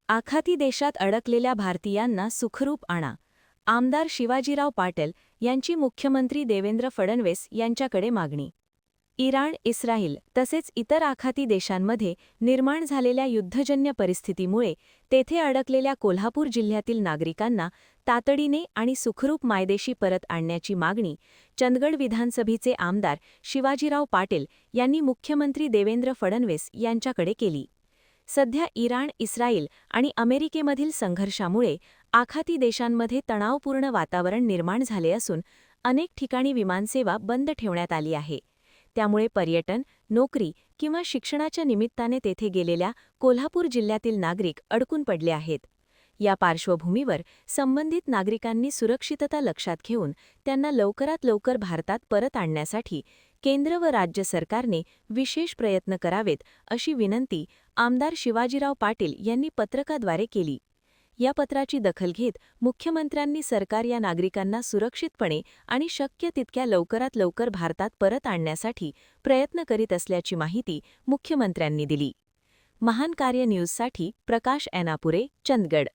आखाती देशात अडकलेल्या भारतीयांना सुखरूप आणा. आमदार शिवाजीराव पाटील यांची मुख्यमंत्री देवेंद्र फडणवीस यांच्याकडे मागणी. इराण, इस्रायल तसेच इतर आखाती देशांमध्ये निर्माण झालेल्या युद्धजन्य परिस्थितीमुळे तेथे अडकलेल्या कोल्हापूर जिल्ह्यातील नागरिकांना तातडीने आणि सुखरूप मायदेशी परत आणण्याची मागणी चंदगड विधानसभेचे आमदार शिवाजीराव पाटील यांनी मुख्यमंत्री देवेंद्र फडणवीस यांच्याकडे केली. सध्या इराण, इस्रायल आणि अमेरिकेमधील संघर्षामुळे आखाती देशांमध्ये तणावपूर्ण वातावरण निर्माण झाले असून अनेक ठिकाणी विमानसेवा बंद ठेवण्यात आली आहे. त्यामुळे पर्यटन, नोकरी किंवा शिक्षणाच्या निमित्ताने तेथे गेलेल्या कोल्हापूर जिल्ह्यातील नागरिक अडकून पडले आहेत. या पार्श्वभूमीवर संबंधित नागरिकांनी सुरक्षितता लक्षात घेऊन त्यांना लवकरात लवकर भारतात परत आणण्यासाठी केंद्र व राज्य सरकारने विशेष प्रयत्न करावेत, अशी विनंती आमदार शिवाजीराव पाटील यांनी पत्रकाद्वारे केली. या पत्राची दखल घेत मुख्यमंत्र्यांनी सरकार या नागरिकांना सुरक्षितपणे आणि शक्य तितक्या लवकरात लवकर भारतात परत आणण्यासाठी प्रयत्न करीत असल्याची माहिती मुख्यमंत्र्यांनी दिली. महान कार्य न्यूजसाठी प्रकाश एनापुरे, चंदगड.